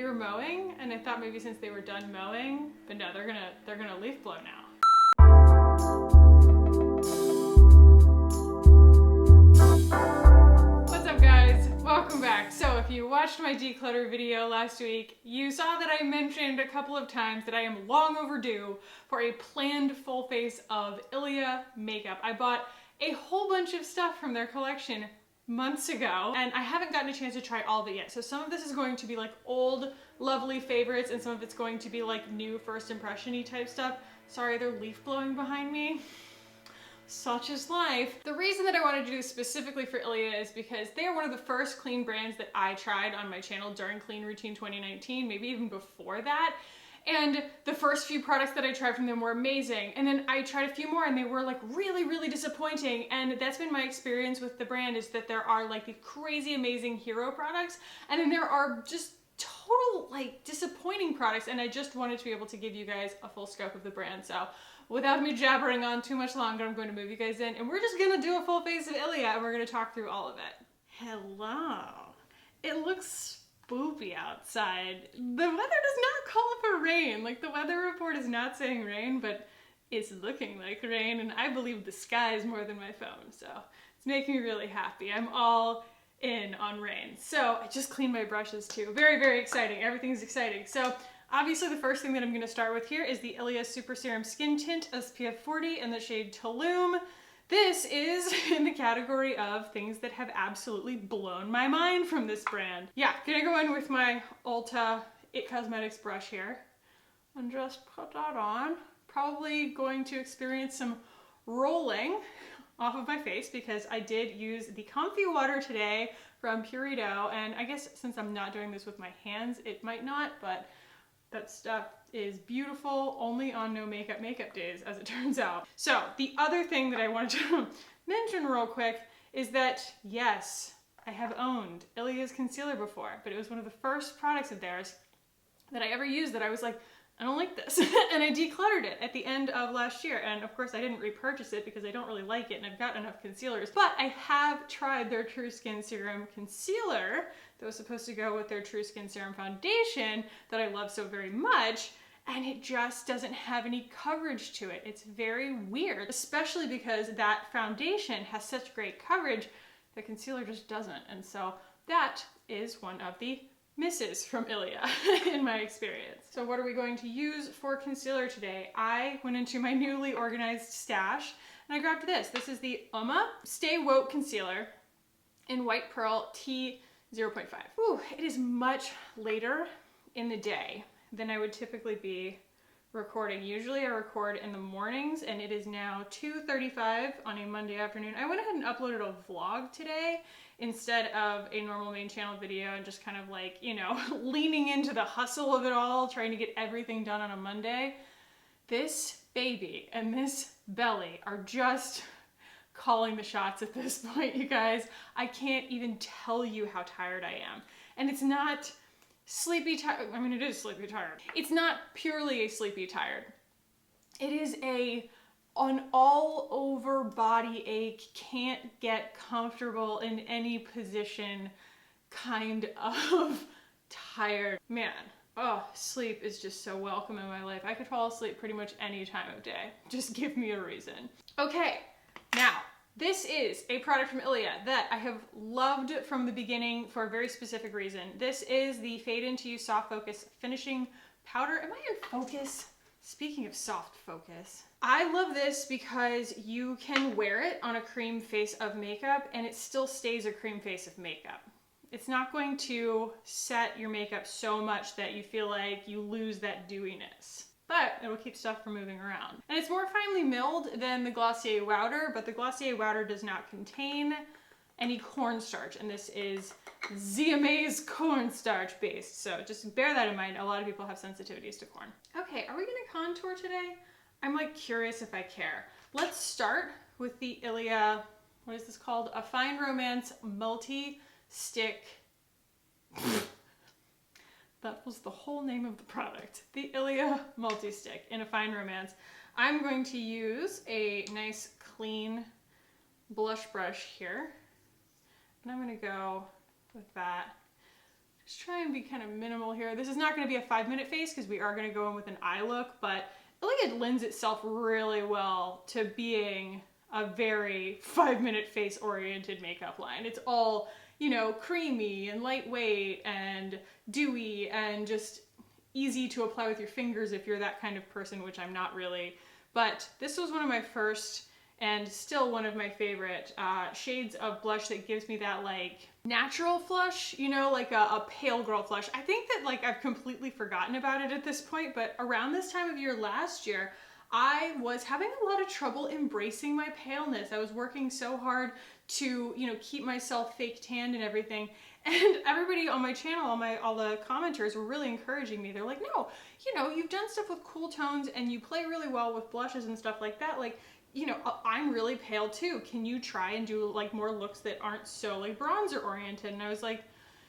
were mowing, and I thought maybe since they were done mowing, but no, they're gonna leaf blow now. What's up, guys? Welcome back. So if you watched my declutter video last week, you saw that I mentioned a couple of times that I am long overdue for a planned full face of ILIA makeup. I bought a whole bunch of stuff from their collection months ago, and I haven't gotten a chance to try all of it yet. So some of this is going to be like old, lovely favorites, and some of it's going to be like new first impression-y type stuff. Sorry, they're leaf blowing behind me. Such is life. The reason that I wanted to do this specifically for ILIA is because they are one of the first clean brands that I tried on my channel during Clean Routine 2019, maybe even before that. And the first few products that I tried from them were amazing. And then I tried a few more and they were like really, really disappointing. And that's been my experience with the brand, is that there are like the crazy amazing hero products, and then there are just total like disappointing products. And I just wanted to be able to give you guys a full scope of the brand. So without me jabbering on too much longer, I'm going to move you guys in and we're just gonna do a full face of ILIA and we're gonna talk through all of it. Hello. It looks spoopy outside. The weather does not call for rain. Like, the weather report is not saying rain, but it's looking like rain, and I believe the skies more than my phone, so it's making me really happy. I'm all in on rain. So I just cleaned my brushes too. Very, very exciting. Everything's exciting. So obviously the first thing that I'm going to start with here is the ILIA Super Serum Skin Tint SPF 40 in the shade Tulum. This is in the category of things that have absolutely blown my mind from this brand. Yeah, gonna go in with my Ulta It Cosmetics brush here and just put that on. Probably going to experience some rolling off of my face because I did use the Comfy Water today from Purito, and I guess since I'm not doing this with my hands, it might not, but that stuff is beautiful, only on no makeup days, as it turns out. So the other thing that I wanted to mention real quick is that, yes, I have owned ILIA's concealer before, but it was one of the first products of theirs that I ever used that I was like, I don't like this. And I decluttered it at the end of last year. And of course I didn't repurchase it because I don't really like it and I've got enough concealers. But I have tried their True Skin Serum Concealer that was supposed to go with their True Skin Serum Foundation that I love so very much. And it just doesn't have any coverage to it. It's very weird, especially because that foundation has such great coverage, the concealer just doesn't. And so that is one of the misses from ILIA in my experience. So what are we going to use for concealer today? I went into my newly organized stash and I grabbed this. This is the UMA Stay Woke Concealer in White Pearl T0.5. Ooh, it is much later in the day than I would typically be recording. Usually I record in the mornings and it is now 2:35 on a Monday afternoon. I went ahead and uploaded a vlog today instead of a normal main channel video and just kind of like, you know, leaning into the hustle of it all, trying to get everything done on a Monday. This baby and this belly are just calling the shots at this point, you guys. I can't even tell you how tired I am. And it's not sleepy tired. I mean, it is sleepy tired. It's not purely a sleepy tired. It is an all over body ache, can't get comfortable in any position kind of tired. Man, oh, sleep is just so welcome in my life. I could fall asleep pretty much any time of day. Just give me a reason. Okay, now, this is a product from ILIA that I have loved from the beginning for a very specific reason. This is the Fade Into You Soft Focus Finishing Powder. Am I in focus? Speaking of soft focus, I love this because you can wear it on a cream face of makeup and it still stays a cream face of makeup. It's not going to set your makeup so much that you feel like you lose that dewiness, but it'll keep stuff from moving around. And it's more finely milled than the Glossier Wowder, but the Glossier Wowder does not contain any cornstarch, and this is ZMA's cornstarch based, so just bear that in mind. A lot of people have sensitivities to corn. Okay, are we gonna contour today? I'm like curious if I care. Let's start with the ILIA, what is this called? A Fine Romance Multi-Stick. That was the whole name of the product. The ILIA Multi-Stick in a Fine Romance. I'm going to use a nice clean blush brush here. And I'm gonna go with that Just try and be kind of minimal here. This is not going to be a 5-minute face because we are going to go in with an eye look, but I think it lends itself really well to being a very 5-minute face oriented makeup line. It's all, you know, creamy and lightweight and dewy and just easy to apply with your fingers if you're that kind of person, which I'm not really. But this was one of my first and still one of my favorite shades of blush that gives me that like natural flush, you know, like a pale girl flush. I think that like I've completely forgotten about it at this point, but around this time of year last year, I was having a lot of trouble embracing my paleness. I was working so hard to, you know, keep myself fake tanned and everything. And everybody on my channel, all the commenters were really encouraging me. They're like, no, you know, you've done stuff with cool tones and you play really well with blushes and stuff like that. Like, you know, I'm really pale too. Can you try and do like more looks that aren't so like bronzer oriented? And I was like,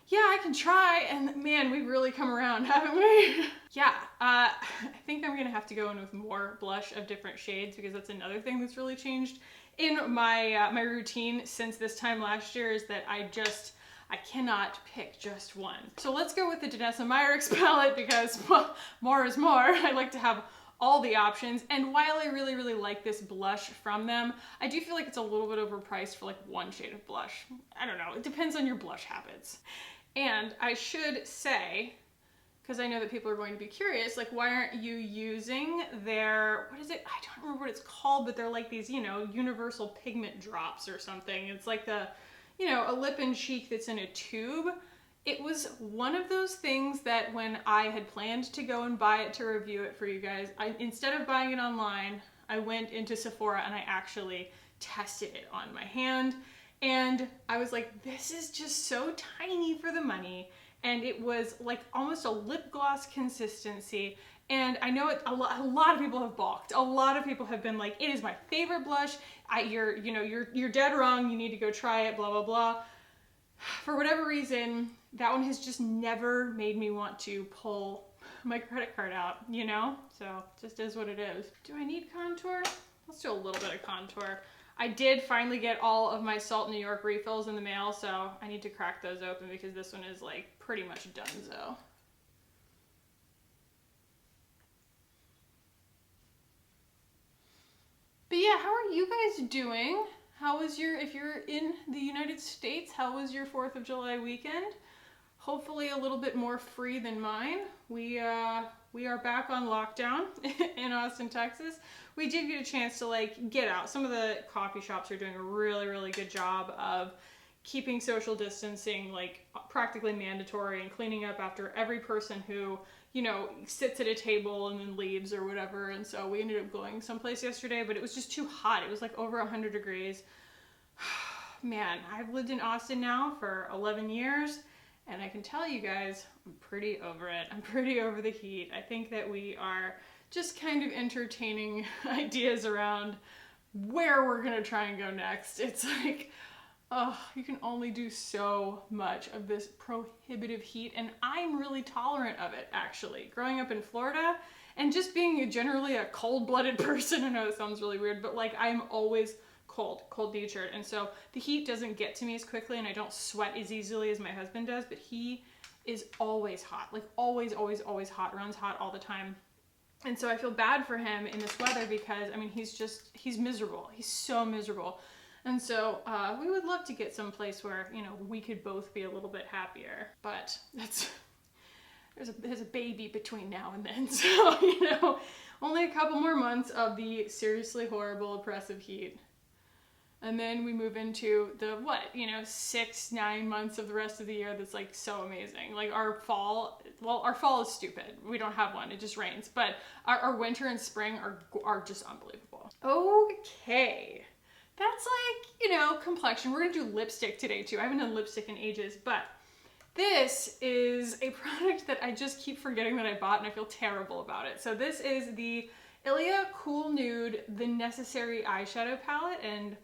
yeah, I can try. And man, we've really come around, haven't we? Yeah, I think I'm gonna have to go in with more blush of different shades because that's another thing that's really changed in my my routine since this time last year is that I cannot pick just one. So let's go with the Danessa Myricks palette because, well, more is more. I like to have all the options, and while I really, really like this blush from them, I do feel like it's a little bit overpriced for like one shade of blush. I don't know, it depends on your blush habits. And I should say, because I know that people are going to be curious, like why aren't you using their, what is it? I don't remember what it's called, but they're like these, you know, universal pigment drops or something. It's like the, you know, a lip and cheek that's in a tube. It was one of those things that when I had planned to go and buy it to review it for you guys, instead of buying it online, I went into Sephora and I actually tested it on my hand. And I was like, this is just so tiny for the money. And it was like almost a lip gloss consistency. And I know a lot of people have balked. A lot of people have been like, it is my favorite blush. You're dead wrong. You need to go try it, blah, blah, blah. For whatever reason, that one has just never made me want to pull my credit card out, you know? So it just is what it is. Do I need contour? Let's do a little bit of contour. I did finally get all of my Salt New York refills in the mail, so I need to crack those open because this one is like pretty much donezo. But yeah, how are you guys doing? How was your, if you're in the United States, how was your 4th of July weekend? Hopefully a little bit more free than mine. We are back on lockdown in Austin, Texas. We did get a chance to like get out. Some of the coffee shops are doing a really, really good job of keeping social distancing like practically mandatory and cleaning up after every person who, you know, sits at a table and then leaves or whatever. And so we ended up going someplace yesterday, but it was just too hot. It was like over 100 degrees. Man, I've lived in Austin now for 11 years and I can tell you guys, I'm pretty over it. I'm pretty over the heat. I think that we are just kind of entertaining ideas around where we're gonna try and go next. It's like, oh, you can only do so much of this prohibitive heat, and I'm really tolerant of it, actually. Growing up in Florida, and just being generally a cold-blooded person, I know it sounds really weird, but like I'm always cold-natured, and so the heat doesn't get to me as quickly, and I don't sweat as easily as my husband does, but he is always hot, like always, always, always hot, runs hot all the time. And so I feel bad for him in this weather because, I mean, he's miserable. He's so miserable. And so we would love to get someplace where, you know, we could both be a little bit happier. But there's a baby between now and then. So, you know, only a couple more months of the seriously horrible, oppressive heat. And then we move into the, 6-9 months of the rest of the year that's like so amazing. Like our fall is stupid. We don't have one, it just rains. But our winter and spring are just unbelievable. Okay, that's like, you know, complexion. We're gonna do lipstick today too. I haven't done lipstick in ages, but this is a product that I just keep forgetting that I bought and I feel terrible about it. So this is the ILIA Cool Nude The Necessary Eyeshadow Palette, and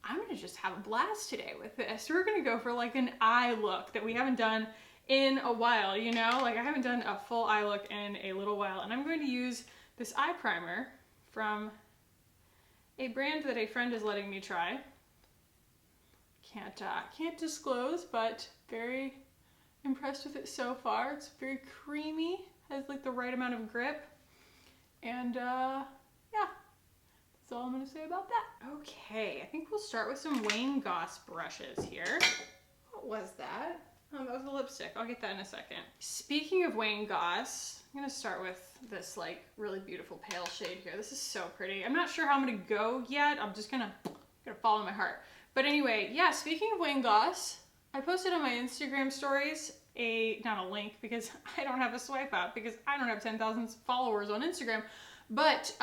I'm gonna just have a blast today with this. We're gonna go for like an eye look that we haven't done in a while, you know? Like I haven't done a full eye look in a little while, and I'm going to use this eye primer from a brand that a friend is letting me try. Can't disclose, but very, impressed with it so far. It's very creamy, has like the right amount of grip. And yeah, that's all I'm gonna say about that. Okay, I think we'll start with some Wayne Goss brushes here. What was that? Oh, that was the lipstick. I'll get that in a second. Speaking of Wayne Goss, I'm gonna start with this like really beautiful pale shade here. This is so pretty. I'm not sure how I'm gonna go yet. I'm just gonna follow my heart. But anyway, yeah, speaking of Wayne Goss, I posted on my Instagram stories not a link because I don't have a swipe out because I don't have 10,000 followers on Instagram, but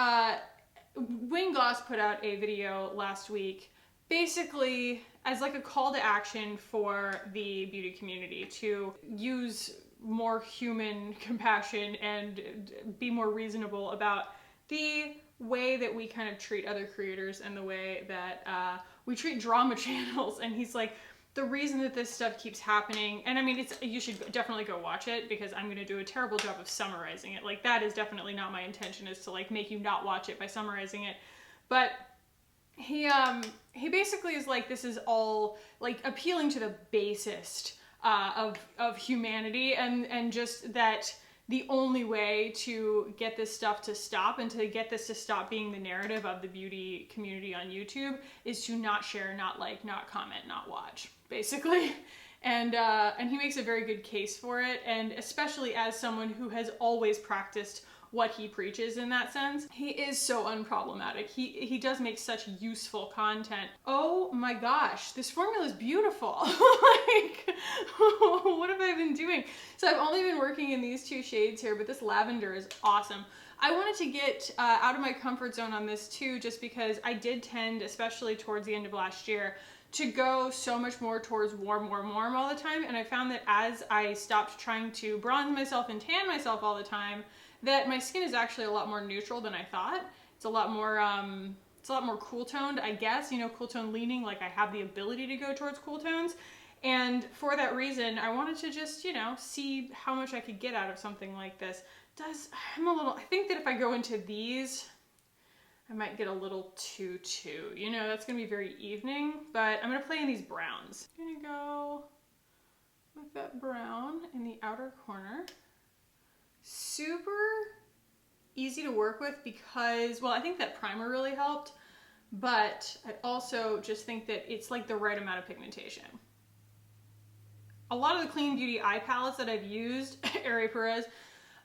Wayne Goss put out a video last week basically as like a call to action for the beauty community to use more human compassion and be more reasonable about the way that we kind of treat other creators and the way that we treat drama channels. And he's like, the reason that this stuff keeps happening, and I mean, you should definitely go watch it because I'm going to do a terrible job of summarizing it. Like, that is definitely not my intention, is to like make you not watch it by summarizing it. But he basically is like, this is all like appealing to the basest of humanity, and just that the only way to get this stuff to stop and to get this to stop being the narrative of the beauty community on YouTube is to not share, not like, not comment, not watch, basically. And he makes a very good case for it, and especially as someone who has always practiced what he preaches in that sense, he is so unproblematic. He does make such useful content. Oh my gosh, this formula is beautiful. Like, what have I been doing? So I've only been working in these two shades here, but this lavender is awesome. I wanted to get out of my comfort zone on this too, just because I did tend, especially towards the end of last year, to go so much more towards warm, warm, warm all the time. And I found that as I stopped trying to bronze myself and tan myself all the time, that my skin is actually a lot more neutral than I thought. It's a lot more cool toned, I guess, you know, cool tone leaning, like I have the ability to go towards cool tones. And for that reason, I wanted to just, you know, see how much I could get out of something like this. I think that if I go into these, I might get a little too, you know, that's gonna be very evening, but I'm gonna play in these browns. I'm gonna go with that brown in the outer corner. Super easy to work with because, well, I think that primer really helped, but I also just think that it's like the right amount of pigmentation. A lot of the clean beauty eye palettes that I've used, Eri Perez,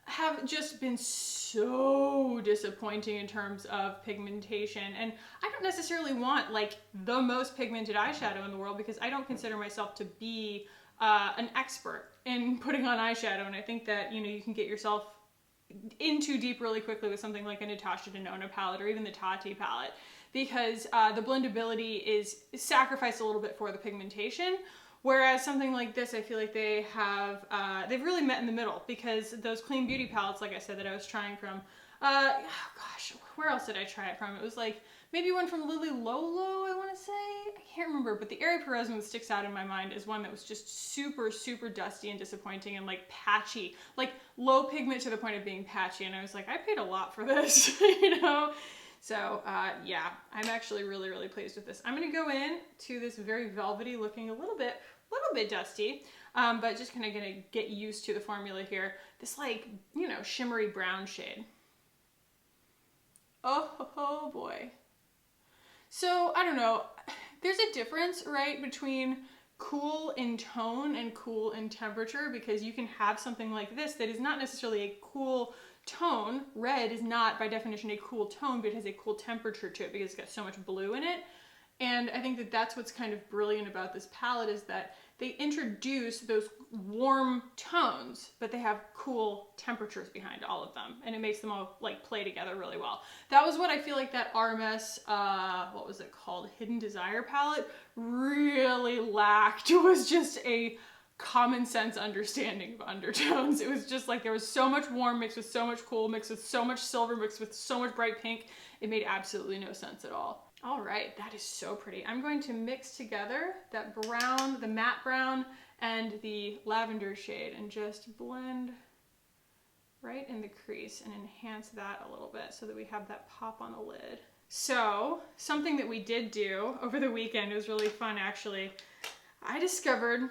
have just been so disappointing in terms of pigmentation. And I don't necessarily want like the most pigmented eyeshadow in the world because I don't consider myself to be an expert in putting on eyeshadow, and I think that, you know, you can get yourself in too deep really quickly with something like a Natasha Denona palette or even the Tati palette, because the blendability is sacrificed a little bit for the pigmentation, whereas something like this, I feel like they have they've really met in the middle, because those clean beauty palettes, like I said, that I was trying from, oh gosh, where else did I try it from? It was like maybe one from Lily Lolo, I want to say. I can't remember, but the Eri Perez one that sticks out in my mind is one that was just super, super dusty and disappointing and like patchy, like low pigment to the point of being patchy. And I was like, I paid a lot for this, you know? So yeah, I'm actually really, really pleased with this. I'm going to go in to this very velvety looking, a little bit dusty, but just kind of going to get used to the formula here. This like, you know, shimmery brown shade. Oh boy. So, I don't know, there's a difference, right, between cool in tone and cool in temperature, because you can have something like this that is not necessarily a cool tone. Red is not, by definition, a cool tone, but it has a cool temperature to it because it's got so much blue in it. And I think that that's what's kind of brilliant about this palette, is that they introduce those warm tones, but they have cool temperatures behind all of them, and it makes them all like play together really well. That was what I feel like that RMS, what was it called? Hidden Desire palette really lacked. It was just a common sense understanding of undertones. It was just like there was so much warm mixed with so much cool, mixed with so much silver, mixed with so much bright pink. It made absolutely no sense at all. All right, that is so pretty. I'm going to mix together that brown, the matte brown, and the lavender shade and just blend right in the crease and enhance that a little bit so that we have that pop on the lid. So, something that we did do over the weekend, it was really fun actually. I discovered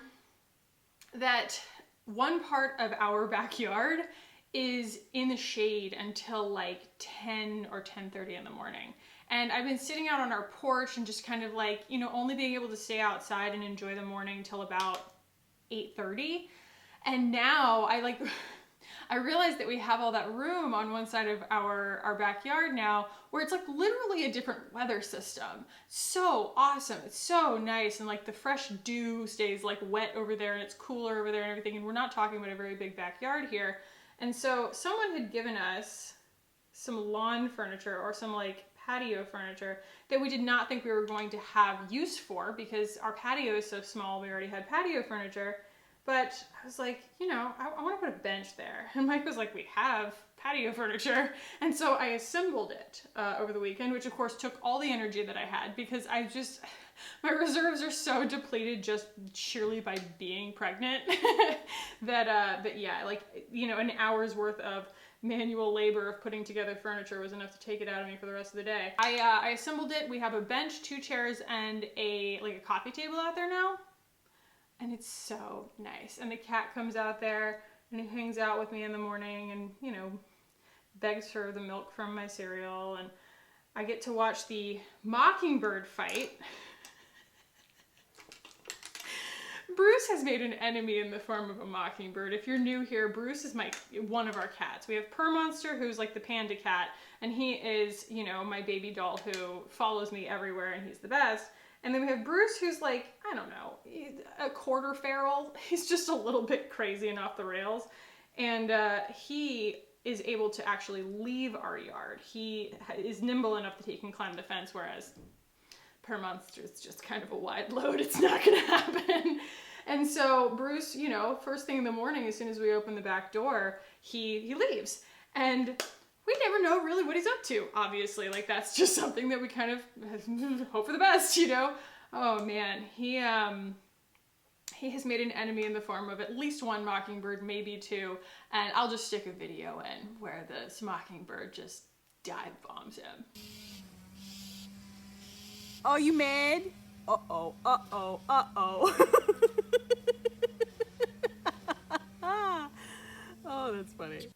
that one part of our backyard is in the shade until like 10 or 10:30 in the morning. And I've been sitting out on our porch and just kind of like, you know, only being able to stay outside and enjoy the morning till about 8:30. And now I realized that we have all that room on one side of our backyard now where it's like literally a different weather system. So awesome. It's so nice. And like the fresh dew stays like wet over there and it's cooler over there and everything. And we're not talking about a very big backyard here. And so someone had given us some lawn furniture or some like patio furniture that we did not think we were going to have use for because our patio is so small. We already had patio furniture. But I was like, you know, I want to put a bench there. And Mike was like, we have patio furniture. And so I assembled it over the weekend, which of course took all the energy that I had because my reserves are so depleted just sheerly by being pregnant that yeah, like, you know, an hour's worth of manual labor of putting together furniture was enough to take it out of me for the rest of the day. I assembled it. We have a bench, 2 chairs, and a coffee table out there now. And it's so nice. And the cat comes out there and he hangs out with me in the morning and, you know, begs for the milk from my cereal. And I get to watch the mockingbird fight. Bruce has made an enemy in the form of a mockingbird. If you're new here, Bruce is one of our cats. We have Purr Monster, who's like the panda cat, and he is, you know, my baby doll who follows me everywhere and he's the best. And then we have Bruce, who's like, I don't know, a quarter feral. He's just a little bit crazy and off the rails. And he is able to actually leave our yard. He is nimble enough that he can climb the fence, whereas Purr Monster is just kind of a wide load. It's not gonna happen. And so Bruce, you know, first thing in the morning, as soon as we open the back door, he leaves. And we never know really what he's up to, obviously. Like, that's just something that we kind of hope for the best, you know? Oh, man. He has made an enemy in the form of at least 1 mockingbird, maybe 2, and I'll just stick a video in where this mockingbird just dive bombs him. Oh, you mad? Uh-oh, uh-oh, uh-oh. Oh, that's funny.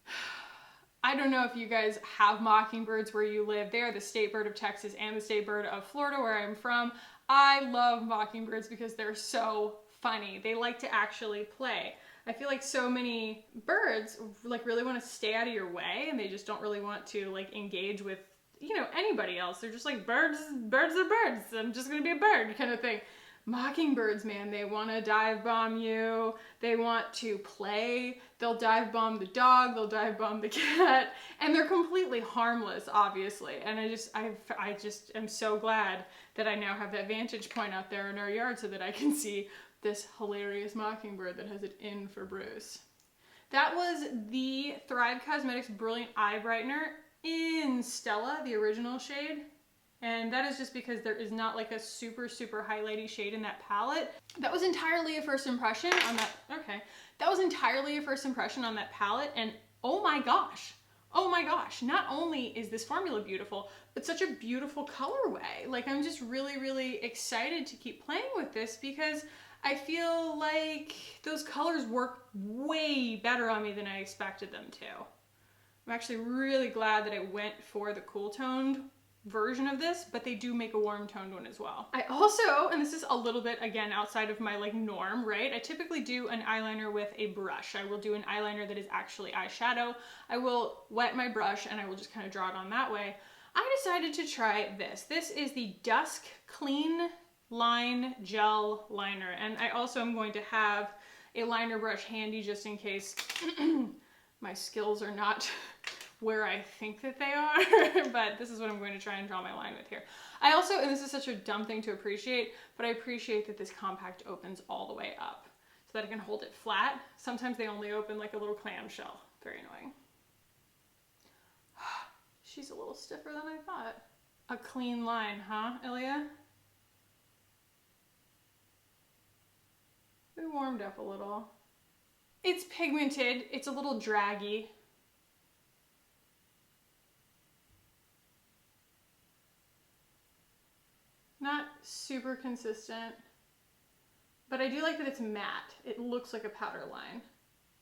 I don't know if you guys have mockingbirds where you live. They are the state bird of Texas and the state bird of Florida, where I'm from. I love mockingbirds because they're so funny. They like to actually play. I feel like so many birds like really want to stay out of your way and they just don't really want to like engage with, you know, anybody else. They're just like birds are birds. I'm just gonna be a bird kind of thing. Mockingbirds, man, they want to dive bomb you. They want to play. They'll dive bomb the dog. They'll dive bomb the cat, and they're completely harmless, obviously. And I just am so glad that I now have that vantage point out there in our yard so that I can see this hilarious mockingbird that has it in for Bruce. That was the Thrive Cosmetics Brilliant Eye Brightener in Stella, the original shade. And that is just because there is not like a super, super highlighty shade in that palette. That was entirely a first impression on that, okay. That was entirely a first impression on that palette, and oh my gosh, not only is this formula beautiful, but such a beautiful colorway. Like, I'm just really, really excited to keep playing with this because I feel like those colors work way better on me than I expected them to. I'm actually really glad that I went for the cool toned version of this, but they do make a warm toned one as well. I also, and this is a little bit again outside of my like norm, right? I typically do an eyeliner with a brush. I will do an eyeliner that is actually eyeshadow. I will wet my brush and I will just kind of draw it on that way. I decided to try this. This is the Dusk Clean Line Gel Liner, and I also am going to have a liner brush handy just in case my skills are not where I think that they are, but this is what I'm going to try and draw my line with here. I also, and this is such a dumb thing to appreciate, but I appreciate that this compact opens all the way up so that I can hold it flat. Sometimes they only open like a little clamshell. Very annoying. She's a little stiffer than I thought. A clean line, huh, ILIA? We warmed up a little. It's pigmented, it's a little draggy. Not super consistent, but I do like that it's matte. It looks like a powder line.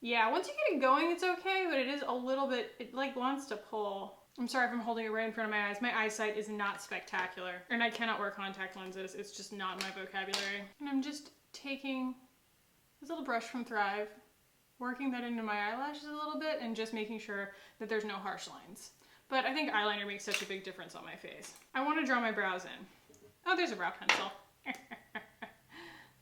Yeah, once you get it going, it's okay, but it is a little bit, it like wants to pull. I'm sorry if I'm holding it right in front of my eyes. My eyesight is not spectacular, and I cannot wear contact lenses. It's just not in my vocabulary. And I'm just taking this little brush from Thrive, working that into my eyelashes a little bit, and just making sure that there's no harsh lines. But I think eyeliner makes such a big difference on my face. I want to draw my brows in. Oh, there's a brow pencil.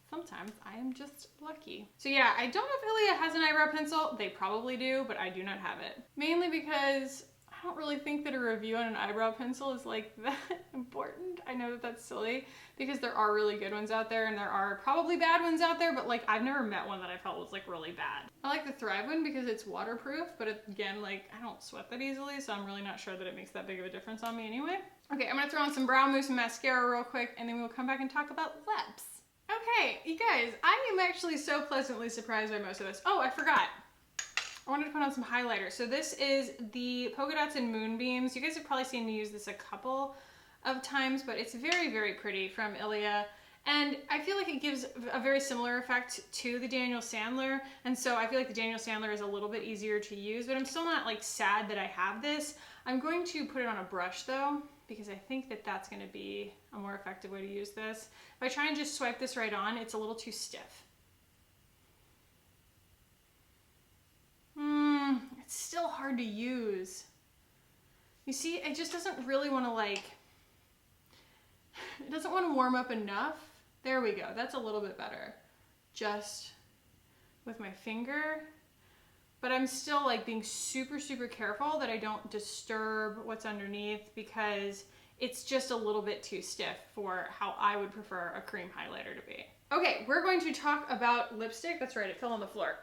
Sometimes I am just lucky. So yeah, I don't know if ILIA has an eyebrow pencil. They probably do, but I do not have it. Mainly because I don't really think that a review on an eyebrow pencil is like that important. I know that that's silly because there are really good ones out there and there are probably bad ones out there, but like I've never met one that I felt was like really bad. I like the Thrive one because it's waterproof, but again, like I don't sweat that easily, so I'm really not sure that it makes that big of a difference on me anyway. Okay, I'm gonna throw on some brow mousse and mascara real quick, and then we'll come back and talk about lips. Okay, you guys, I am actually so pleasantly surprised by most of this. Oh, I forgot. I wanted to put on some highlighter. So this is the Polka Dots and Moonbeams. You guys have probably seen me use this a couple of times, but it's very, very pretty from ILIA. And I feel like it gives a very similar effect to the Daniel Sandler. And so I feel like the Daniel Sandler is a little bit easier to use, but I'm still not like sad that I have this. I'm going to put it on a brush though, because I think that that's going to be a more effective way to use this. If I try and just swipe this right on, it's a little too stiff. It's still hard to use. You see, it just doesn't really want to like, it doesn't want to warm up enough. There we go, that's a little bit better. Just with my finger. But I'm still like being super, super careful that I don't disturb what's underneath because it's just a little bit too stiff for how I would prefer a cream highlighter to be. Okay, we're going to talk about lipstick. That's right, it fell on the floor.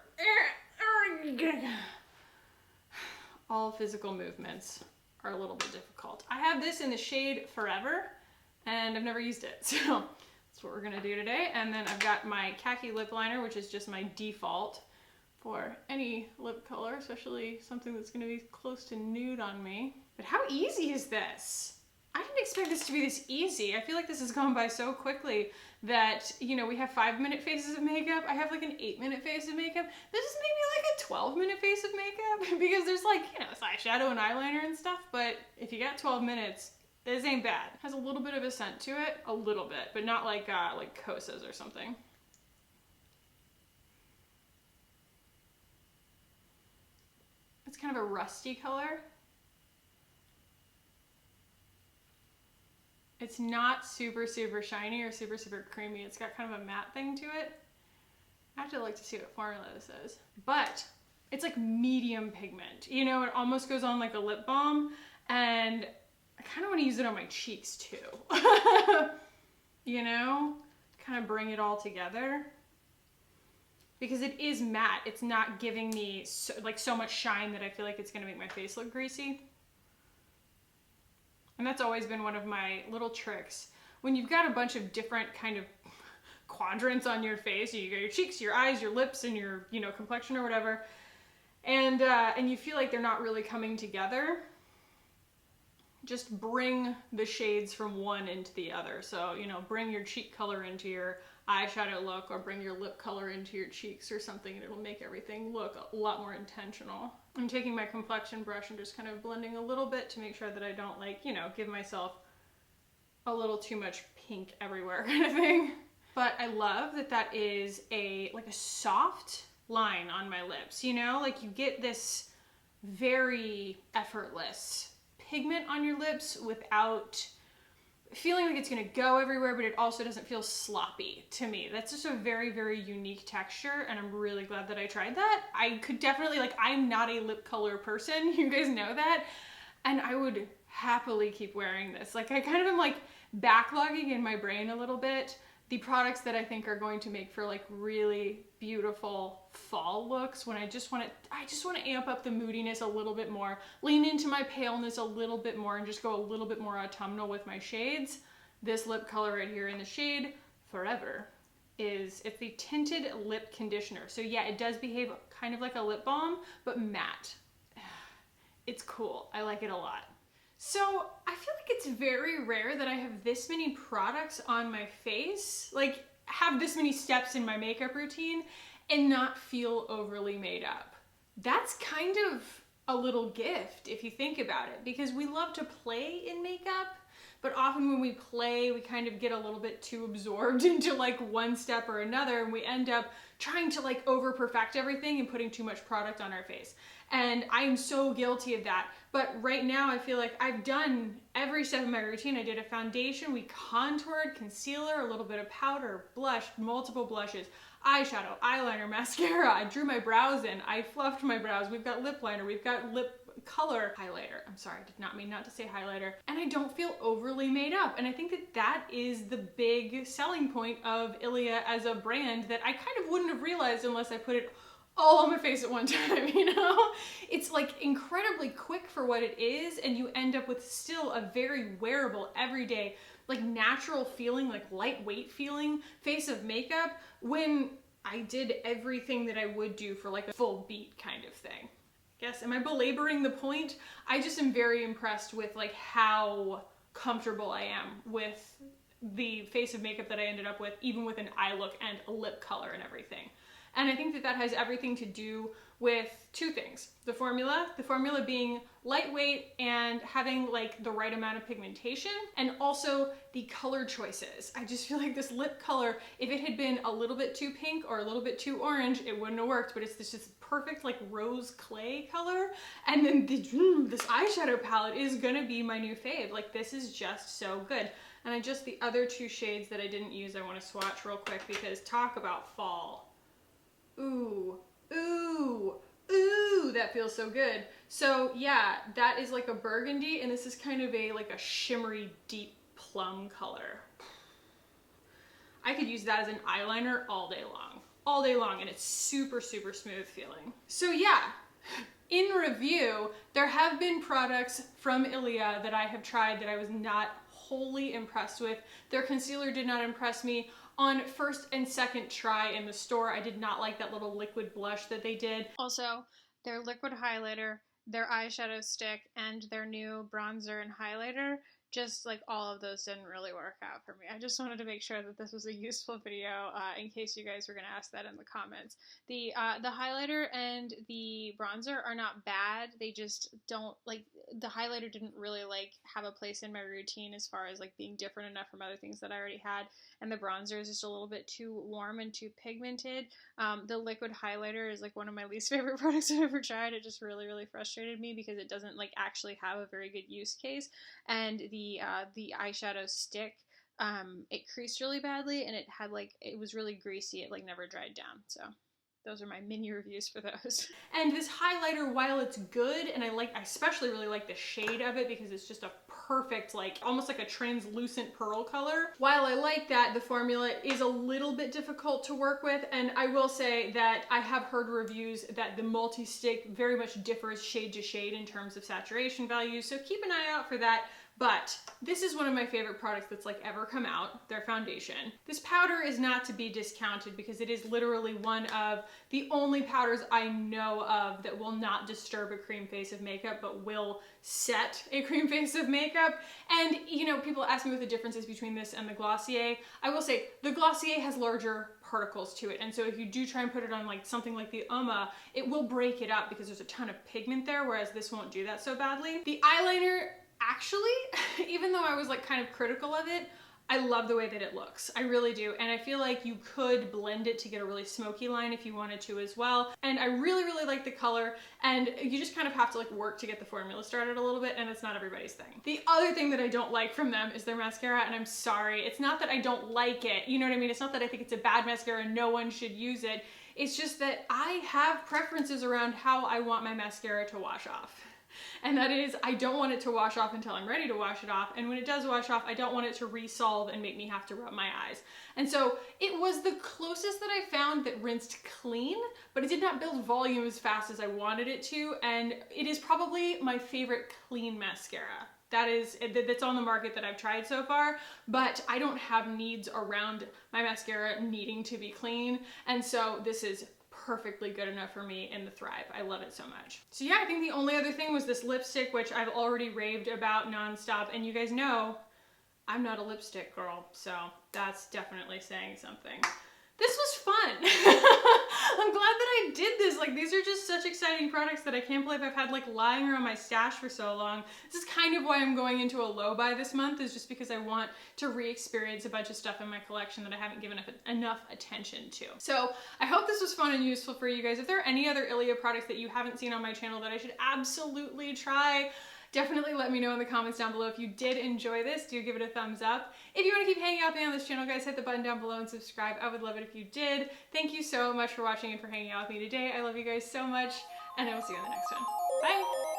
All physical movements are a little bit difficult. I have this in the shade Forever, and I've never used it, so that's what we're gonna do today. And then I've got my Kackie lip liner, which is just my default for any lip color, especially something that's gonna be close to nude on me. But how easy is this? I didn't expect this to be this easy. I feel like this has gone by so quickly that, you know, we have 5-minute faces of makeup. I have like an 8-minute face of makeup. This is maybe like a 12-minute face of makeup because there's like, you know, it's eyeshadow and eyeliner and stuff, but if you got 12 minutes, this ain't bad. It has a little bit of a scent to it, a little bit, but not like Kosas or something. It's kind of a rusty color. It's not super, super shiny or super, super creamy. It's got kind of a matte thing to it. I have to like to see what formula this is. But it's like medium pigment. You know, it almost goes on like a lip balm, and I kind of want to use it on my cheeks too. You know, kind of bring it all together. Because it is matte. It's not giving me so much shine that I feel like it's going to make my face look greasy. And that's always been one of my little tricks. When you've got a bunch of different kind of quadrants on your face, you got your cheeks, your eyes, your lips, and your, you know, complexion or whatever, and you feel like they're not really coming together, just bring the shades from one into the other. So, you know, bring your cheek color into your eyeshadow look, or bring your lip color into your cheeks or something, and it'll make everything look a lot more intentional. I'm taking my Complexion brush and just kind of blending a little bit to make sure that I don't, like, you know, give myself a little too much pink everywhere kind of thing. But I love that that is like a soft line on my lips, you know? Like, you get this very effortless pigment on your lips without feeling like it's gonna go everywhere, but it also doesn't feel sloppy to me. That's just a very, very unique texture, and I'm really glad that I tried that. I could definitely, like, I'm not a lip color person, you guys know that, and I would happily keep wearing this. Like, I kind of am like backlogging in my brain a little bit the products that I think are going to make for like really beautiful fall looks, when I just want to amp up the moodiness a little bit more, lean into my paleness a little bit more, and just go a little bit more autumnal with my shades. This lip color right here in the shade Forever it's the tinted lip conditioner. So yeah, it does behave kind of like a lip balm, but matte. It's cool. I like it a lot. So I feel like it's very rare that I have this many products on my face, like have this many steps in my makeup routine. and not feel overly made up. That's kind of a little gift if you think about it, because we love to play in makeup, but often when we play, we kind of get a little bit too absorbed into like one step or another, and we end up trying to like over perfect everything and putting too much product on our face. And I am so guilty of that. But right now I feel like I've done every step of my routine. I did a foundation, we contoured, concealer, a little bit of powder, blush, multiple blushes, eyeshadow, eyeliner, mascara. I drew my brows in, I fluffed my brows. We've got lip liner, we've got lip color, highlighter. I'm sorry, I did not mean not to say highlighter. And I don't feel overly made up. And I think that that is the big selling point of ILIA as a brand that I kind of wouldn't have realized unless I put it all on my face at one time, you know? It's like incredibly quick for what it is, and you end up with still a very wearable, everyday, like natural feeling, like lightweight feeling face of makeup when I did everything that I would do for like a full beat kind of thing. Yes, am I belaboring the point? I just am very impressed with like how comfortable I am with the face of makeup that I ended up with, even with an eye look and a lip color and everything. And I think that that has everything to do with two things. The formula being lightweight and having like the right amount of pigmentation, and also the color choices. I just feel like this lip color, if it had been a little bit too pink or a little bit too orange, it wouldn't have worked, but it's this just perfect like rose clay color. And then this eyeshadow palette is gonna be my new fave. Like this is just so good. And the other two shades that I didn't use, I wanna swatch real quick because talk about fall. Ooh, ooh, ooh, that feels so good. So yeah, that is like a burgundy, and this is kind of like a shimmery deep plum color. I could use that as an eyeliner all day long, and it's super, super smooth feeling. So yeah, in review, there have been products from ILIA that I have tried that I was not wholly impressed with. Their concealer did not impress me. On first and second try in the store, I did not like that little liquid blush that they did. Also, their liquid highlighter, their eyeshadow stick, and their new bronzer and highlighter, just like all of those didn't really work out for me. I just wanted to make sure that this was a useful video in case you guys were going to ask that in the comments. The highlighter and the bronzer are not bad. They just don't, like, the highlighter didn't really like have a place in my routine as far as like being different enough from other things that I already had. And the bronzer is just a little bit too warm and too pigmented. The liquid highlighter is like one of my least favorite products I've ever tried. It just really, really frustrated me because it doesn't like actually have a very good use case. And the eyeshadow stick, it creased really badly, and it was really greasy. It like never dried down. So those are my mini reviews for those. And this highlighter, while it's good, and I especially really like the shade of it because it's just a perfect, like almost like a translucent pearl color. While I like that, the formula is a little bit difficult to work with, and I will say that I have heard reviews that the multi-stick very much differs shade to shade in terms of saturation values, so keep an eye out for that. But this is one of my favorite products that's like ever come out, their foundation. This powder is not to be discounted because it is literally one of the only powders I know of that will not disturb a cream face of makeup, but will set a cream face of makeup. And you know, people ask me what the difference is between this and the Glossier. I will say the Glossier has larger particles to it, and so if you do try and put it on like something like the it will break it up because there's a ton of pigment there, whereas this won't do that so badly. The eyeliner, actually, even though I was like kind of critical of it, I love the way that it looks. I really do. And I feel like you could blend it to get a really smoky line if you wanted to as well. And I really, really like the color, and you just kind of have to like work to get the formula started a little bit, and it's not everybody's thing. The other thing that I don't like from them is their mascara, and I'm sorry. It's not that I don't like it. You know what I mean? It's not that I think it's a bad mascara and no one should use it. It's just that I have preferences around how I want my mascara to wash off. And that is, I don't want it to wash off until I'm ready to wash it off. And when it does wash off, I don't want it to resolve and make me have to rub my eyes. And so it was the closest that I found that rinsed clean, but it did not build volume as fast as I wanted it to. And it is probably my favorite clean mascara. That's on the market that I've tried so far, but I don't have needs around my mascara needing to be clean. And so this is perfectly good enough for me in the Thrive. I love it so much. So yeah, I think the only other thing was this lipstick, which I've already raved about nonstop, and you guys know I'm not a lipstick girl, so that's definitely saying something. this was fun. I'm glad that I did this. Like, these are just such exciting products that I can't believe I've had like lying around my stash for so long. This is kind of why I'm going into a low buy this month, is just because I want to re-experience a bunch of stuff in my collection that I haven't given enough attention to. So I hope this was fun and useful for you guys. If there are any other ILIA products that you haven't seen on my channel that I should absolutely try, definitely let me know in the comments down below. If you did enjoy this, do give it a thumbs up. If you want to keep hanging out with me on this channel, guys, hit the button down below and subscribe. I would love it if you did. Thank you so much for watching and for hanging out with me today. I love you guys so much, and I will see you in the next one. Bye!